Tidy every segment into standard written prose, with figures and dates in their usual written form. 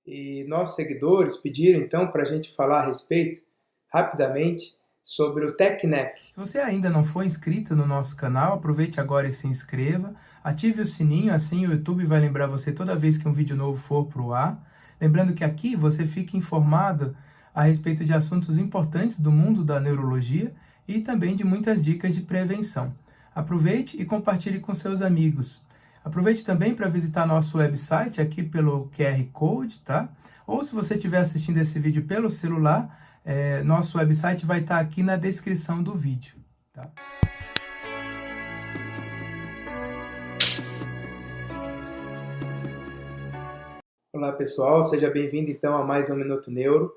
E nossos seguidores pediram então para a gente falar a respeito, rapidamente, sobre o TechNeck. Se você ainda não for inscrito no nosso canal, aproveite agora e se inscreva, ative o sininho, assim o YouTube vai lembrar você toda vez que um vídeo novo for para o ar. Lembrando que aqui você fica informado a respeito de assuntos importantes do mundo da neurologia e também de muitas dicas de prevenção. Aproveite e compartilhe com seus amigos. Aproveite também para visitar nosso website aqui pelo QR Code, tá? Ou se você estiver assistindo esse vídeo pelo celular, nosso website vai estar aqui na descrição do vídeo, tá? Olá pessoal, seja bem-vindo então a mais um Minuto Neuro.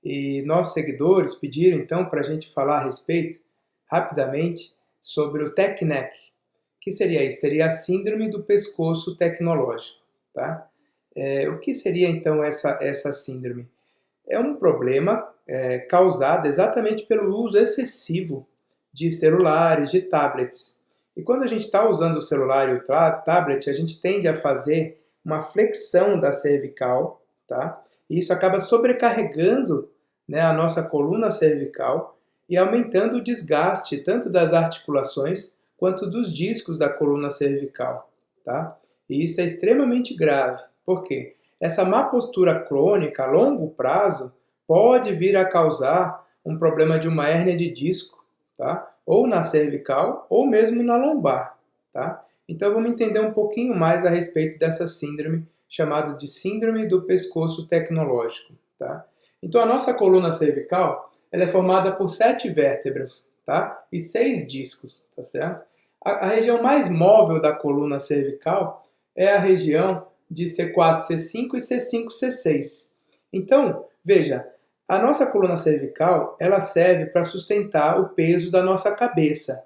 E nossos seguidores pediram então para a gente falar a respeito, rapidamente, sobre o TechNeck. O que seria isso? Seria a síndrome do pescoço tecnológico, tá? O que seria então essa síndrome? É um problema causado exatamente pelo uso excessivo de celulares, de tablets. E quando a gente está usando o celular e o tablet, a gente tende a fazer uma flexão da cervical, tá? E isso acaba sobrecarregando, né, a nossa coluna cervical e aumentando o desgaste tanto das articulações quanto dos discos da coluna cervical, tá? E isso é extremamente grave. Por quê? Essa má postura crônica a longo prazo pode vir a causar um problema de uma hérnia de disco, tá? Ou na cervical ou mesmo na lombar, tá? Então vamos entender um pouquinho mais a respeito dessa síndrome, chamada de síndrome do pescoço tecnológico, tá? Então a nossa coluna cervical, ela é formada por 7 vértebras, tá? E 6 discos, tá certo? A região mais móvel da coluna cervical é a região de C4, C5 e C5, C6. Então, veja, a nossa coluna cervical, ela serve para sustentar o peso da nossa cabeça.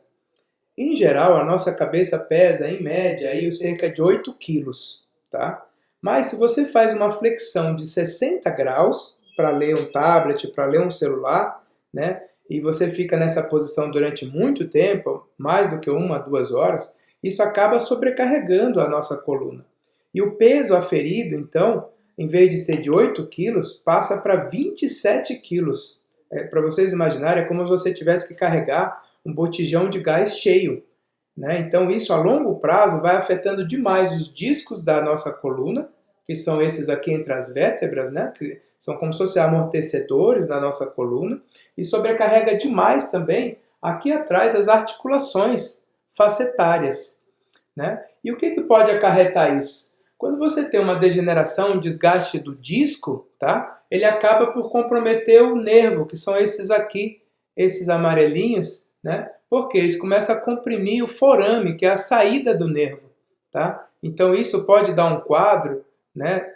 Em geral, a nossa cabeça pesa, em média, aí, cerca de 8 quilos, tá? Mas se você faz uma flexão de 60 graus para ler um tablet, para ler um celular, né? E você fica nessa posição durante muito tempo, mais do que 1 a 2 horas, isso acaba sobrecarregando a nossa coluna. E o peso aferido, então, em vez de ser de 8 quilos, passa para 27 quilos. Para vocês imaginarem, é como se você tivesse que carregar um botijão de gás cheio, né? Então isso a longo prazo vai afetando demais os discos da nossa coluna, que são esses aqui entre as vértebras, né? Que são como se fossem amortecedores na nossa coluna, e sobrecarrega demais também aqui atrás as articulações facetárias, né? E o que pode acarretar isso? Quando você tem uma degeneração, um desgaste do disco, tá? Ele acaba por comprometer o nervo, que são esses aqui, esses amarelinhos, né? Porque eles começam a comprimir o forame, que é a saída do nervo, tá? Então isso pode dar um quadro, né,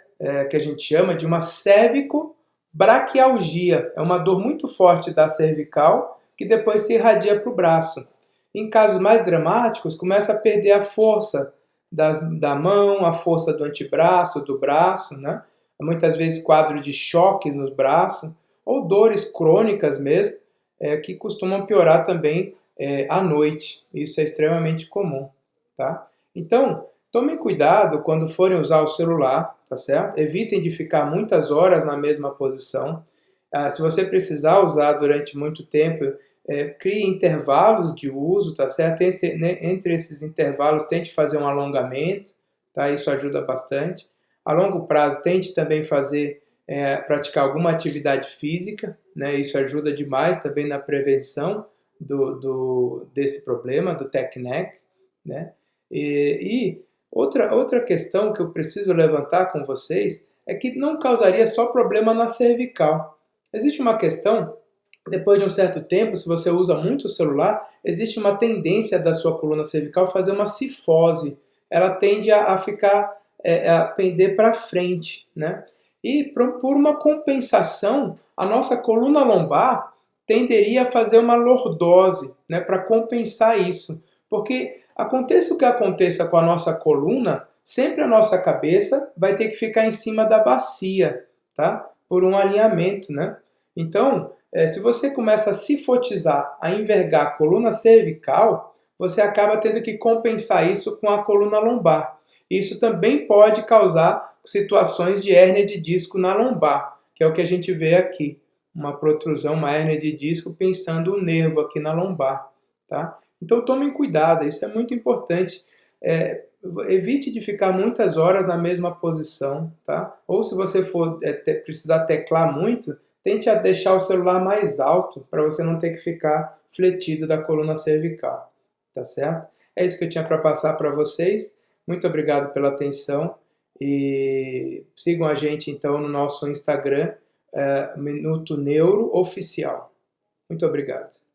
que a gente chama de uma cervicobraquialgia. É uma dor muito forte da cervical que depois se irradia para o braço. Em casos mais dramáticos, começa a perder a força da mão, a força do antebraço, do braço, né? Muitas vezes quadro de choque nos braços, ou dores crônicas mesmo, que costumam piorar também à noite. Isso é extremamente comum, tá? Então, tomem cuidado quando forem usar o celular, tá certo? Evitem de ficar muitas horas na mesma posição. Se você precisar usar durante muito tempo, crie intervalos de uso, tá certo? Entre esses intervalos, tente fazer um alongamento, tá? Isso ajuda bastante. A longo prazo, tente também praticar alguma atividade física, né? Isso ajuda demais também na prevenção desse problema, do TechNeck, né? E outra questão que eu preciso levantar com vocês é que não causaria só problema na cervical. Existe uma questão, depois de um certo tempo, se você usa muito o celular, existe uma tendência da sua coluna cervical fazer uma cifose. Ela tende a a pender para frente, né? E por uma compensação, a nossa coluna lombar tenderia a fazer uma lordose, né, para compensar isso. Porque aconteça o que aconteça com a nossa coluna, sempre a nossa cabeça vai ter que ficar em cima da bacia, tá? Por um alinhamento, né? Então, se você começa a cifotizar, a envergar a coluna cervical, você acaba tendo que compensar isso com a coluna lombar. Isso também pode causar situações de hérnia de disco na lombar, que é o que a gente vê aqui. Uma protrusão, uma hérnia de disco, pensando o nervo aqui na lombar. Tá? Então tomem cuidado, isso é muito importante. Evite de ficar muitas horas na mesma posição. Tá? Ou se você for precisar teclar muito, tente deixar o celular mais alto, para você não ter que ficar fletido da coluna cervical. Tá certo? É isso que eu tinha para passar para vocês. Muito obrigado pela atenção e sigam a gente então no nosso Instagram, Minuto Neuro Oficial. Muito obrigado.